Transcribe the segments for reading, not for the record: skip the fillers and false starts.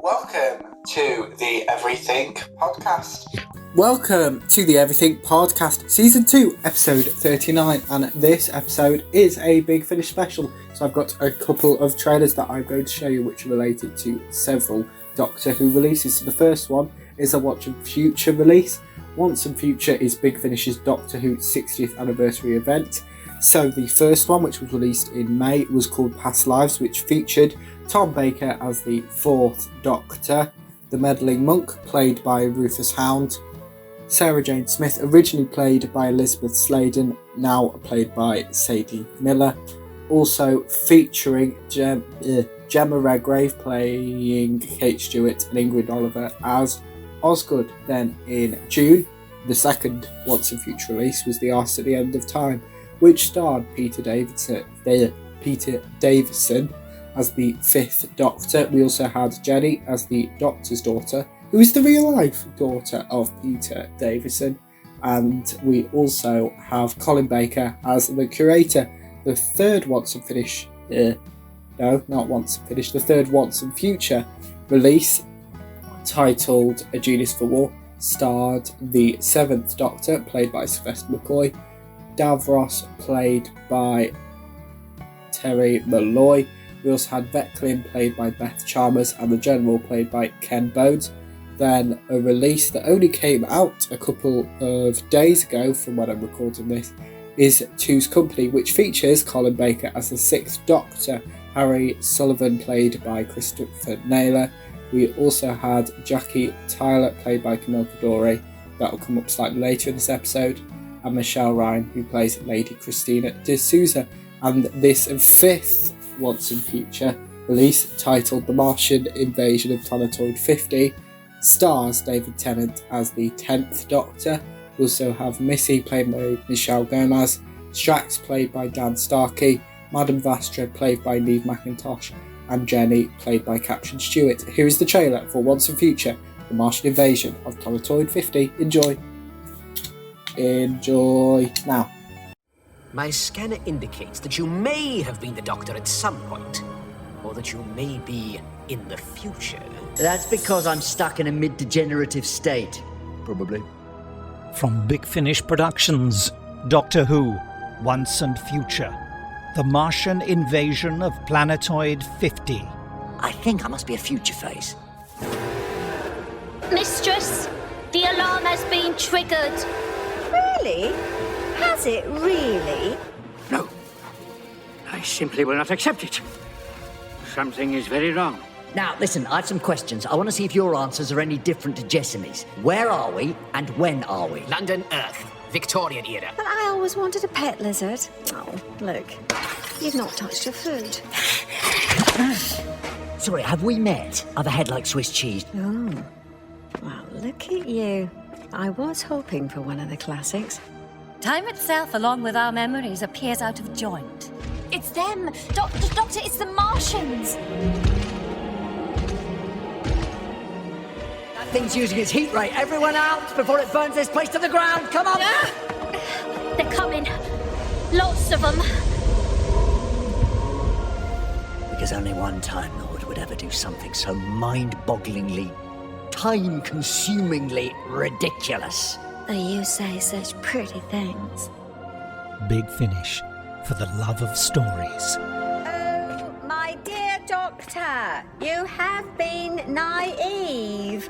Welcome to the Everything Podcast. Welcome to the Everything Podcast, Season 2, Episode 39, and this episode is a Big Finish special. So I've got a couple of trailers that I'm going to show you which are related to several Doctor Who releases. So the first one is a Once and Future release. Once and Future is Big Finish's Doctor Who 60th anniversary event. So the first one, which was released in May, was called Past Lives, which featured Tom Baker as the 4th Doctor, the meddling monk played by Rufus Hound, Sarah Jane Smith, originally played by Elizabeth Sladen, now played by Sadie Miller, also featuring Gemma Redgrave playing Kate Stewart and Ingrid Oliver as Osgood. Then in June, the second Once and Future release was The Arse at the End of Time, which starred Peter Davison as the 5th Doctor. We also had Jenny as the Doctor's daughter, who is the real-life daughter of Peter Davison. And we also have Colin Baker as the curator. The third Once and Finish... the third Once and Future release, titled A Genius for War, starred the 7th Doctor, played by Sylvester McCoy, Davros, played by Terry Malloy. We also had Vecklin, played by Beth Chalmers, and the General, played by Ken Bones. Then a release that only came out a couple of days ago from when I'm recording this is Two's Company, which features Colin Baker as the 6th Doctor, Harry Sullivan, played by Christopher Naylor. We also had Jackie Tyler, played by Camille Coduri, that will come up slightly later in this episode, and Michelle Ryan, who plays Lady Christina de Souza. And this 5th Once and Future release, titled The Martian Invasion of Planetoid 50, stars David Tennant as the 10th Doctor. We also have Missy, played by Michelle Gomez, Strax, played by Dan Starkey, Madame Vastra, played by Neve McIntosh, and Jenny, played by Captain Stewart. Here is the trailer for Once and Future, The Martian Invasion of Planetoid 50. Enjoy now. My scanner indicates that you may have been the Doctor at some point, or that you may be in the future. That's because I'm stuck in a mid-degenerative state. Probably. From Big Finish Productions, Doctor Who, Once and Future, The Martian Invasion of Planetoid 50. I think I must be a future phase. Mistress, the alarm has been triggered. Really? Has it really? No. I simply will not accept it. Something is very wrong. Now, listen, I have some questions. I want to see if your answers are any different to Jessamine's. Where are we, and when are we? London, Earth, Victorian era. But I always wanted a pet lizard. Oh, look. You've not touched your food. Sorry, have we met? I've a head like Swiss cheese. Oh. Well, look at you. I was hoping for one of the classics. Time itself, along with our memories, appears out of joint. It's them! Doctor, it's the Martians! That thing's using its heat ray. Everyone out before it burns this place to the ground! Come on! They're coming. Lots of them. Because only one Time Lord would ever do something so mind-bogglingly, time-consumingly ridiculous. Oh, you say such pretty things. Big Finish, for the love of stories. Oh, my dear Doctor, you have been naive.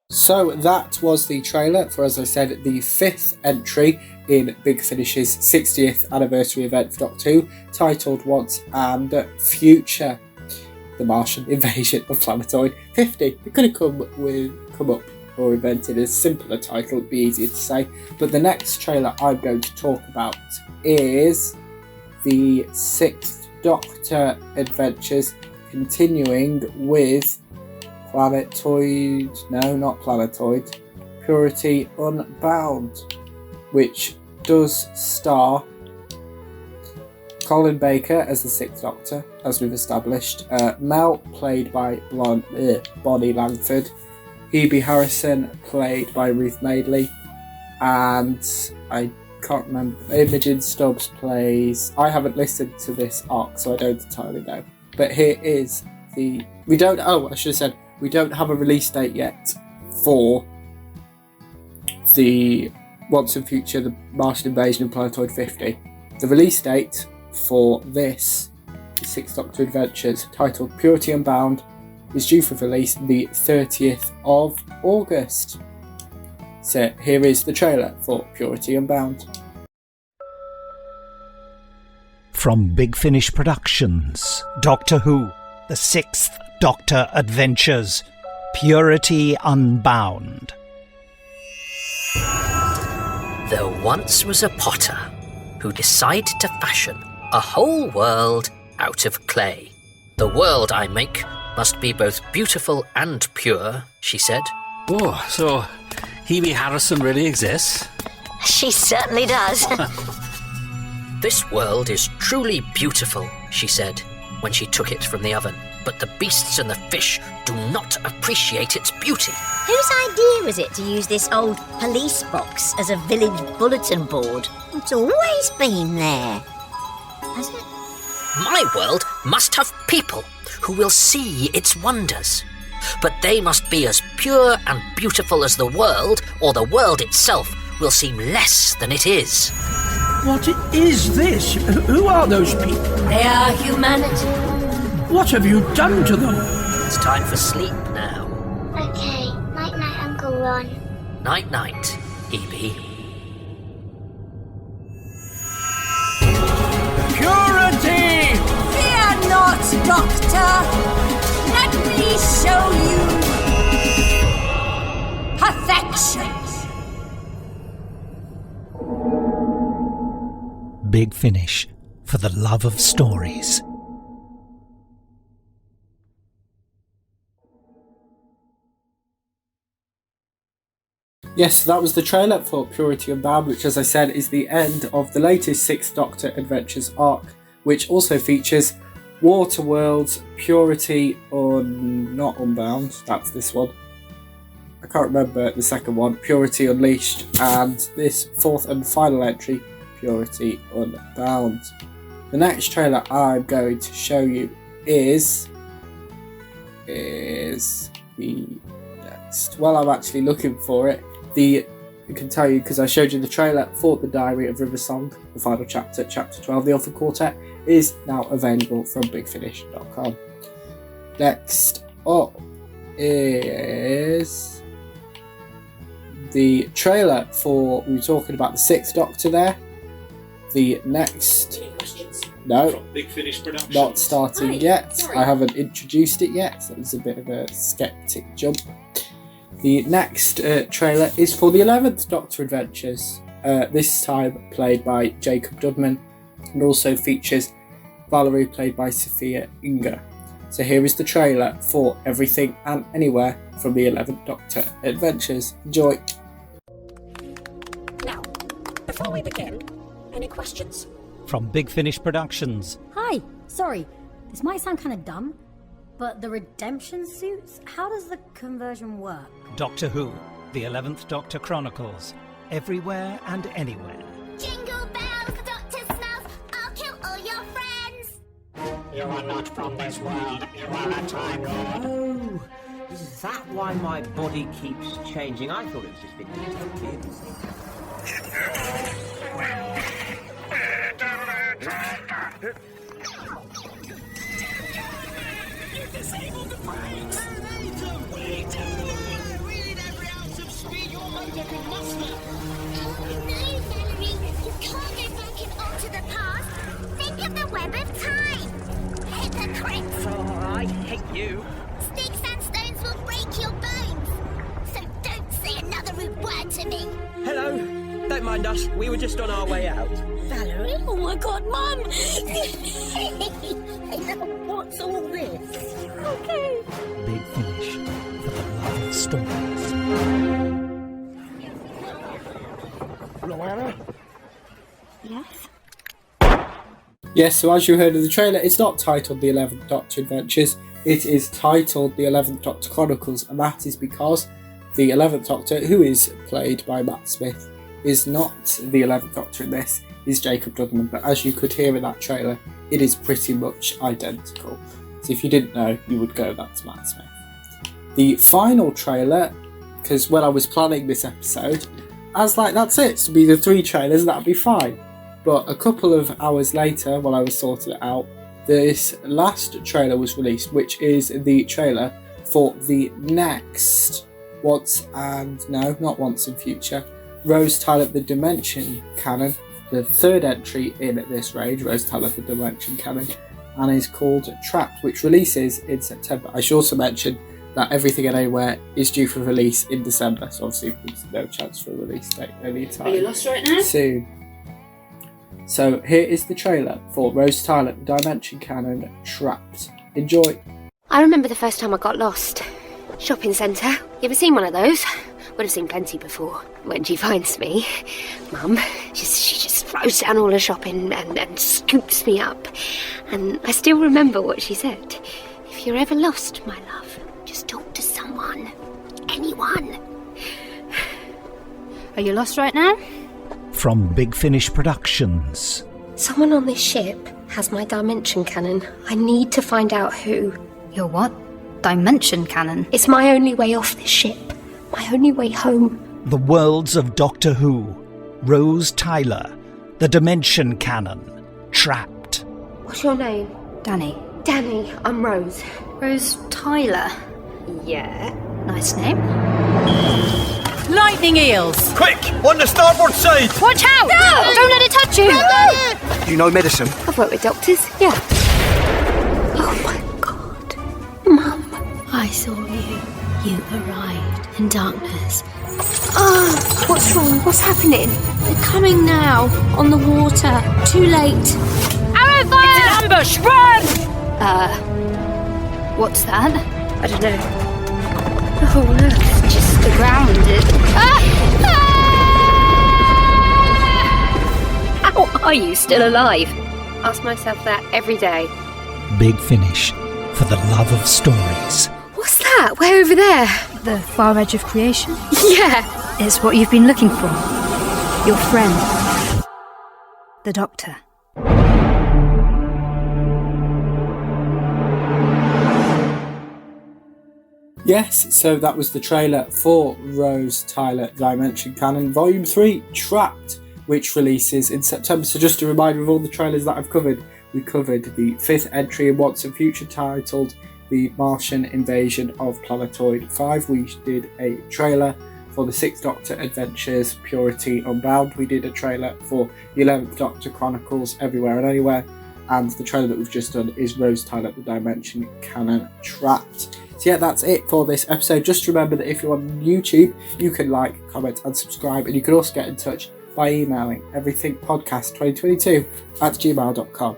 So that was the trailer for, as I said, the 5th entry in Big Finish's 60th anniversary event for Doctor Who, titled Once and Future, The Martian Invasion of Planetoid 50. It could have come up or invented a simpler title, it'd be easier to say. But the next trailer I'm going to talk about is the 6th Doctor adventures, continuing with Purity Unbound, which does star Colin Baker as the 6th Doctor, as we've established, Mel, played by Bonnie Langford, Hebe Harrison, played by Ruth Madeley, and I can't remember. Imogen Stubbs plays... I haven't listened to this arc, so I don't entirely know. But here is the... We don't have a release date yet for the Once and Future, the Martian Invasion of Planetoid 50. The release date for this, the Sixth Doctor Adventures, titled Purity Unbound, is due for release the 30th of August. So here is the trailer for Purity Unbound. From Big Finish Productions, Doctor Who, The Sixth Doctor Adventures, Purity Unbound. There once was a potter who decided to fashion a whole world out of clay. The world I make must be both beautiful and pure, she said. Oh, so Hebe Harrison really exists? She certainly does. This world is truly beautiful, she said, when she took it from the oven. But the beasts and the fish do not appreciate its beauty. Whose idea was it to use this old police box as a village bulletin board? It's always been there. Has it? My world must have people who will see its wonders. But they must be as pure and beautiful as the world, or the world itself will seem less than it is. What is this? Who are those people? They are humanity. What have you done to them? It's time for sleep now. Okay, night-night, Uncle Ron. Night-night, Hebe. Purity! Fear not, Doctor. Let me show you perfection. Big Finish, for the love of stories. Yes, that was the trailer for Purity Unbound, which, as I said, is the end of the latest Sixth Doctor Adventures arc, which also features Waterworld's Purity not Unbound, that's this one. I can't remember the second one, Purity Unleashed, and this fourth and final entry, Purity Unbound. The next trailer I'm going to show you is the next. Well, I'm actually looking for it. I can tell you because I showed you the trailer for The Diary of River Song, the final chapter, chapter 12, The Orphan Quartet, is now available from bigfinish.com. Next up is the trailer for, we were talking about the Sixth Doctor there. The next... No, from Big Finish Productions. Not starting yet. I haven't introduced it yet, so it's a bit of a skeptic jump. The next trailer is for the 11th Doctor Adventures, this time played by Jacob Dudman, and also features Valerie played by Sophia Inga. So here is the trailer for Everything and Anywhere from the 11th Doctor Adventures. Enjoy! Now, before we begin, any questions? From Big Finish Productions. Hi, sorry, this might sound kind of dumb, but the redemption suits, how does the conversion work? Doctor Who, the 11th Doctor Chronicles, everywhere and anywhere. Jingle bells, the Doctor smells, I'll kill all your friends. You are not from this world, you are a Time Lord. Oh, is that why my body keeps changing? I thought it was just been You disabled the brakes! We need every ounce of speed your motor can muster! No, Valerie, you can't go back and alter the past. Think of the web of time. Hypocrites! Oh, I hate you. Sticks and stones will break your bones. So don't say another rude word to me. Hello, don't mind us. We were just on our way out. Valerie? Oh my God, Mum! What's all this? Okay. Big Finish, for the love of stories. Luana? Yes? Yes, so as you heard in the trailer, it's not titled The 11th Doctor Adventures, it is titled The 11th Doctor Chronicles, and that is because the 11th Doctor, who is played by Matt Smith, is not the 11th Doctor in this, is Jacob Dudman, but as you could hear in that trailer, it is pretty much identical. So if you didn't know, you would go, that's Matt Smith. The final trailer, because when I was planning this episode, I was like, that's it, to be the 3 trailers, that'd be fine. But a couple of hours later, while I was sorting it out, this last trailer was released, which is the trailer for the next Once and Future, Rose Tyler the Dimension Canon, the 3rd entry in this range, Rose Tyler the Dimension Canon, and is called Trapped, which releases in September. I should also mention that Everything and Anywhere is due for release in December, so obviously there's no chance for a release date anytime Are you lost right now? soon. So here is the trailer for Rose Tyler the Dimension Canon, Trapped. Enjoy. I remember the first time I got lost. Shopping centre. You ever seen one of those? Would have seen plenty before. When she finds me, Mum, she just throws down all her shopping and scoops me up. And I still remember what she said. If you're ever lost, my love, just talk to someone. Anyone. Are you lost right now? From Big Finish Productions. Someone on this ship has my dimension cannon. I need to find out who. Your what? Dimension cannon? It's my only way off this ship. My only way home. The Worlds of Doctor Who. Rose Tyler. The Dimension Canon. Trapped. What's your name? Danny. Danny, I'm Rose. Rose Tyler? Yeah. Nice name. Lightning eels! Quick! On the starboard side! Watch out! No! Don't let it touch you! Do you know medicine? I've worked with doctors, yeah. Oh my God. Mum. I saw you. You arrived in darkness. Oh, what's wrong? What's happening? They're coming now, on the water. Too late. Arrow fire! It's an ambush! Run! What's that? I don't know. The whole earth. Just the ground. How are you still alive? Ask myself that every day. Big Finish. For the love of stories. What's that? Way over there? The far edge of creation? Yeah. It's what you've been looking for. Your friend. The Doctor. Yes, so that was the trailer for Rose Tyler Dimension Canon Volume 3, Trapped, which releases in September. So just a reminder of all the trailers that I've covered. We covered the 5th entry in Once and Future titled The Martian Invasion of Planetoid 5. We did a trailer for the 6th Doctor Adventures Purity Unbound. We did a trailer for the 11th Doctor Chronicles Everywhere and Anywhere. And the trailer that we've just done is Rose Tyler the Dimension Canon Trapped. So yeah, that's it for this episode. Just remember that if you're on YouTube, you can like, comment and subscribe, and you can also get in touch by emailing everythingpodcast2022@gmail.com.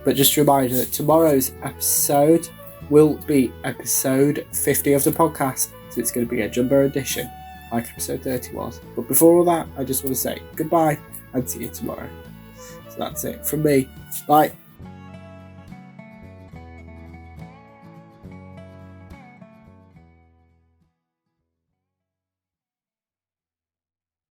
But just a reminder that tomorrow's episode will be episode 50 of the podcast, so it's going to be a jumbo edition, like episode 30 was. But before all that, I just want to say goodbye and see you tomorrow. So that's it from me. Bye.